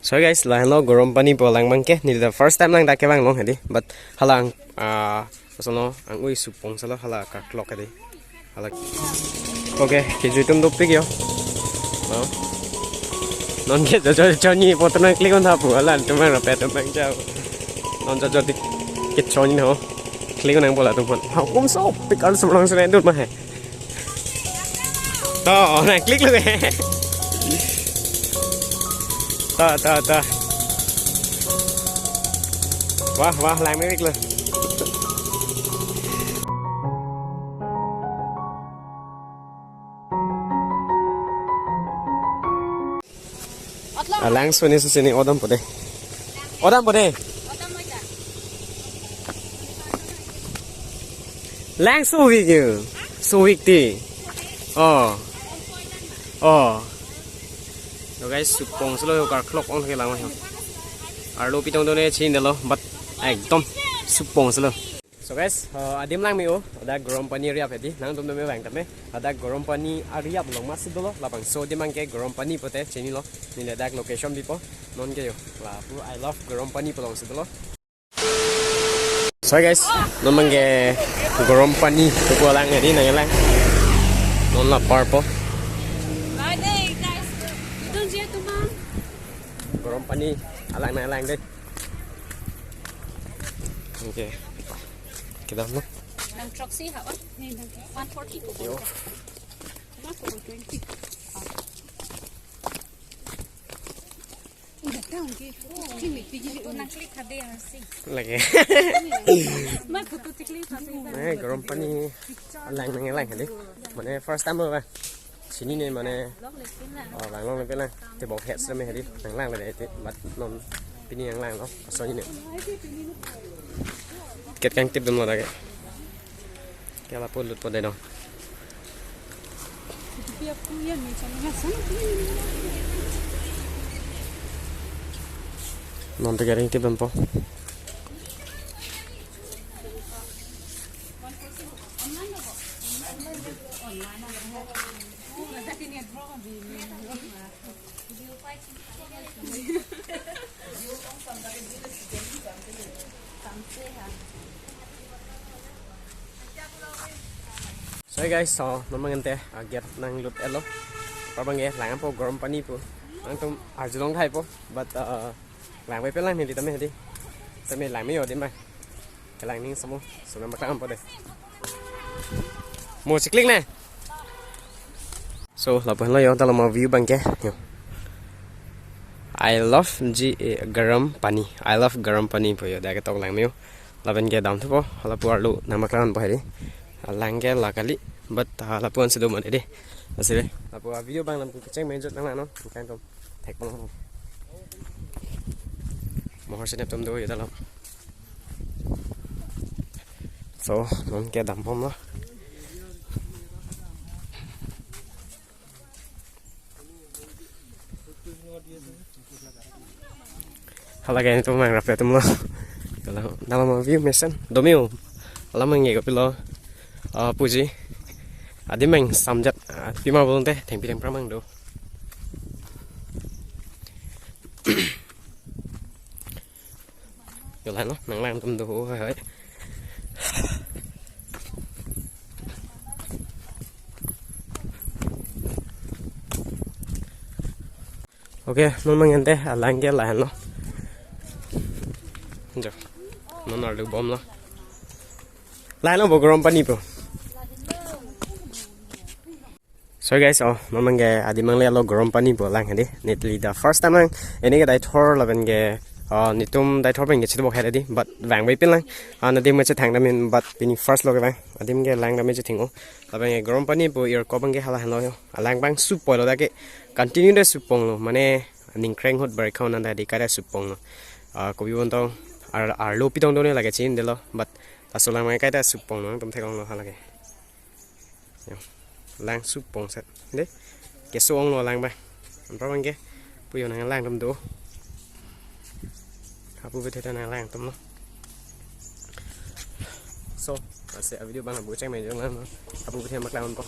So guys, lang lo Gorompani po lang mangke. Ni the first time lang dake bang long hedi, but halang sono ang ui supong salo hala ka clock hedi. Hala. Okay, kijuitum dopik yo. No. Non ke jo ni potna click on thapu hala tumang ra pet tumang chao. Non jo dik kit choni no. Click on ang bola tum. How come so pick al somlang sene dut ma hai. To na click lu he. Ta wah làm mấy biết luôn lang suni sini odam pode lang su week ti oh so guys supong selo kar clock on ke lang ma arlo pitong done chin delo but ekdom supong selo so guys adim lang mi o ada Gorompani area phedi nang dum dum me bang tame ada Gorompani area long mas dolo labang so dimang ke Gorompani pote chini lo ni dak location bipo non ke yo la pu I love Gorompani polong sedolo so guys non mangge Gorompani to ko lang edi nang lang non la parpo Gorompani alang deh. Oke. Kita mau. Lang truck sih apa? Nih 140. Yo. Masuk 20. Udah tahu ke? Kimi pergi nang klik ada yang sih. Lagi. Mak foto klik ada. Gorompani alang deh. Mana first time apa? Sini nih mana? Lang long lên lang. Thì bộ hẹn xem đi. Lang là để bắt non pini yang lang loh. Asal ini. Ket kang tip dum lagi. Kala pun lut pada dong. Non tergaring tip dum po. So guys, so naman ngante get nang lut elo. Parang lang po Gorompani po. Ang tum Arjulong thai po, but langไป lang ni tame hedi. Tame lang mi yo din ba. Lang ning samo. So na maklang po de. Mo siklik na. So lapan lo yo talo mo view bang ke. I love Gorompani. I love Gorompani po yo. Da ke tok lang mi yo. Lapan ke dam thu po. Hala pu arlu na maklang po hedi. Langke lah kali, but lapuan sedom ada deh, asli. Lapuan video bang lampu keceng main jod nang no, bukan tom, tek bang. Mohon senap tom do ya dalam. So, non ke dampom lah. Halaga itu mang rapi tom lah. Kalau dalam view mesin, domio, kalau mang ye kapilo. Puji adim mang samjat pima bolon teh thengpi theng pramang do yo lan no nang lang tum do hai okay non mang ente lang ke lan no jo non ar lu bom lo lan no bo Gorompani po. So guys, mamang ge adi mang le lo Gorompani po lang hedi. Netly the first time lang ini ge dai thor laben ge nitum dai thor bang ge chido bok hedi but wang bai pin lang nadim me che thang damin but pini first lo ge bang adim ge lang dame che thingo laben ge Gorompani po ir ko bang ge hala halo alang bang sup po lo da ge continue de supong lo mane ning kreng hot bar khon na di ka da supong lo ko bi won tong ar lo pitong do ne la ge chin de lo but asolang mai ka da supong lo tum thekong lo hala ge lang supong set deh ke suong lo lang ba apa bang ke puyo nang lang tum do apu bete nang lang tum lo so sẽ video bang bu chang mai jong lang apu bete mak lang po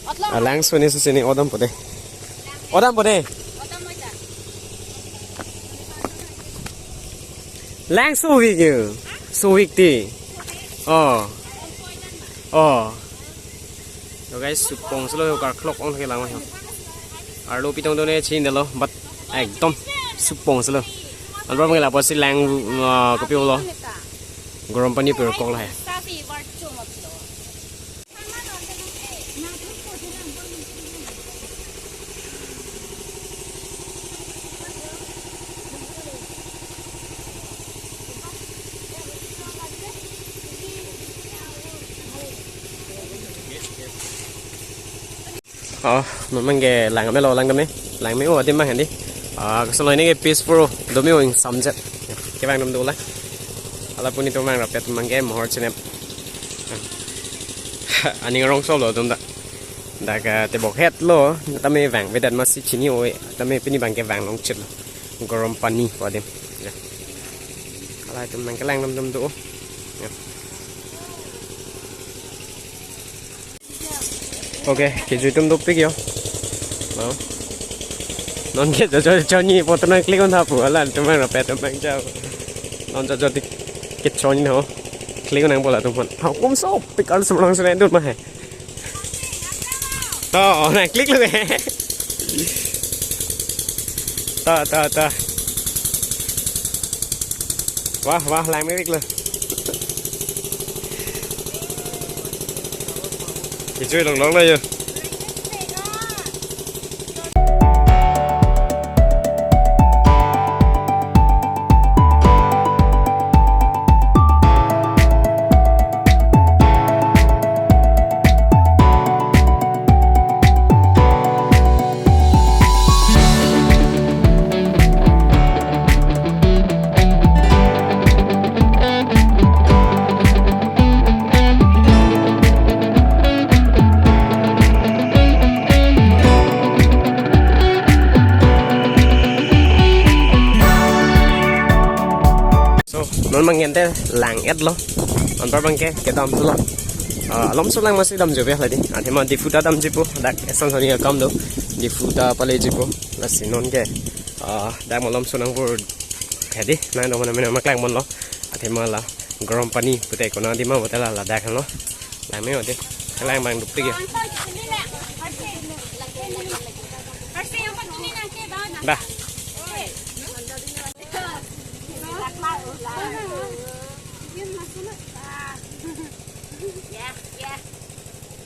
Atla Lank so ni sini odam pode. Odam pode. Lank so weak you. So weak ti. Oh. Oh. So guys, supong selo kar clock on lang ma. Arlo pitong do ne chin delo but ekdom supong selo. Alba mangla posi lang kopi lo. Gorompani per kong la hai. Mình nghe làng mấy lo làng đâm đi làng mấy ô tìm mang hẳn đi cái số này cái peaceful đồ mấy ô sắm chất cái vàng đâm đồ lá ala pun itu mang rapet mang game hor chenep ani rong solo dum da da ka te bok het lo tame vàng với đàn mà si chini oi tame pini bang cái vàng long chit Gorompani wa dem ala tum mang cái làng đâm đâm đồ ok cái gì tum đúc pick yo đó non cái cho nhị bộ tụi nó click on tháp của là tụi mang rapet tụi mang chao non cho cái cho như nào click on ang bola tụi mình học cũng số pick on sầm long sầm đốt mà hè to này click luôn hè to wow làm cái click luôn cái chơi lỏng đây rồi non mangen te lang et lo on par bangke ke dam tu lo lom so lang masih dam jo be ladi ate ma difuta dam jipu dak esan soni kam do difuta pale jipu la sinon ke dak mo lom so nang bur khadi nang do mana mena maklang mon lo ate ma la Gorompani pute ko na di ma botala la dak lo lang me ode lang bang dup ge ba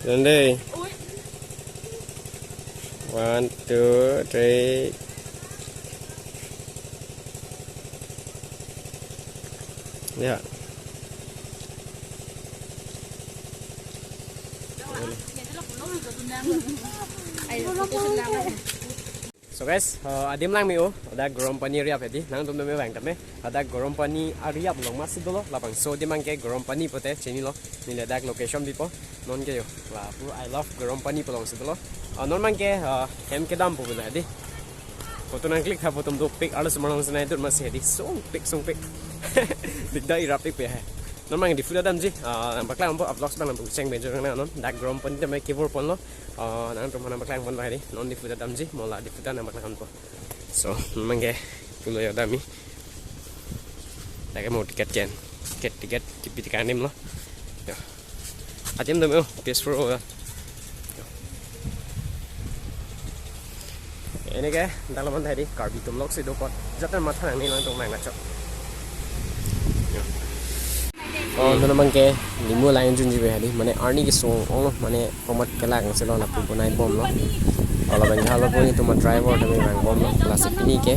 lên đi 1 2 3 yeah so guys adim lang mi o ada Gorompani riap edi nang tum me bang tame ada Gorompani ariap long masih dolo lapang so di mangke Gorompani pote cheni lo ni le dak location bipo non ke yo la puro I love Gorompani pelong se dolo non mangke hem ke dam pu na edi foto nang klik ha foto do pic alus malong se na itu masih edi song pic digda irap pic pe ha non mang di fuda dam ji nampak lang po upload bang nampak ceng benjo nang non dak Gorompani tame keyboard pon lo nang tum nampak lang pon ba edi non di fuda dam ji mola di fuda nampak lang po so mangke kulo ya dami dak mo tiket ken tiket tipi tikanim lo atim dam peaceful ini ke dalam tadi Karbi tumlok si dokot jatan matang ni lang tong nang ngacok no naman ke limu lain junji be hadi mane arni ki song ong mane pomat kelak ng selo na pupunay bom lo ala bang halo po ni tuma driver dami bang bom lo klasik ini ke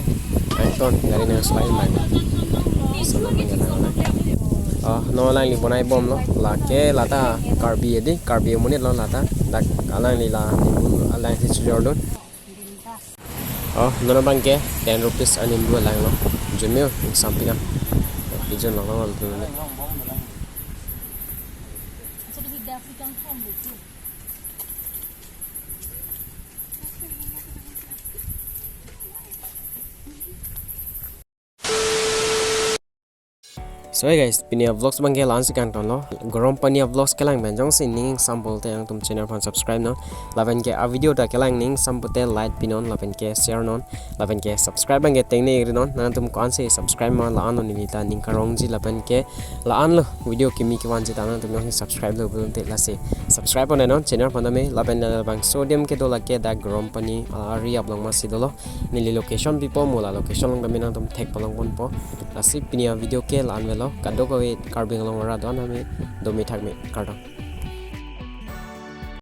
anton dari nang selain bang so naman ke no lang li punay bom lo la ke lata Karbi edi Karbi monit lo lata dak alang li la alang si Jordan no naman ke 10 rupees anim dua lang lo jumio samping ah pigeon lang lo tu ni So hey guys, pinia vlogs bangke lan sekan ton lo. Gorompani vlogs kelang benjong sin ning sampul te yang tum channel pon subscribe no. Laban ke a video da kelang ning sampute like pinon laban ke share non. Laban ke subscribe bangke teng ne non. Nan tum kon se subscribe ma la an ni ta ning karong ji laban ke la an lo video kimi ki wan ji ta nan tum no subscribe lo bulun te la se. Subscribe on non channel pon me laban na bang sodium ke do la ke da Gorompani ari ablong ma si do lo. Ni location pipo mo la location long da me nan tum tek palong pon po. La si pinia video ke lan velo kadoko Karbi Anglong ra don ame domi thak me kardong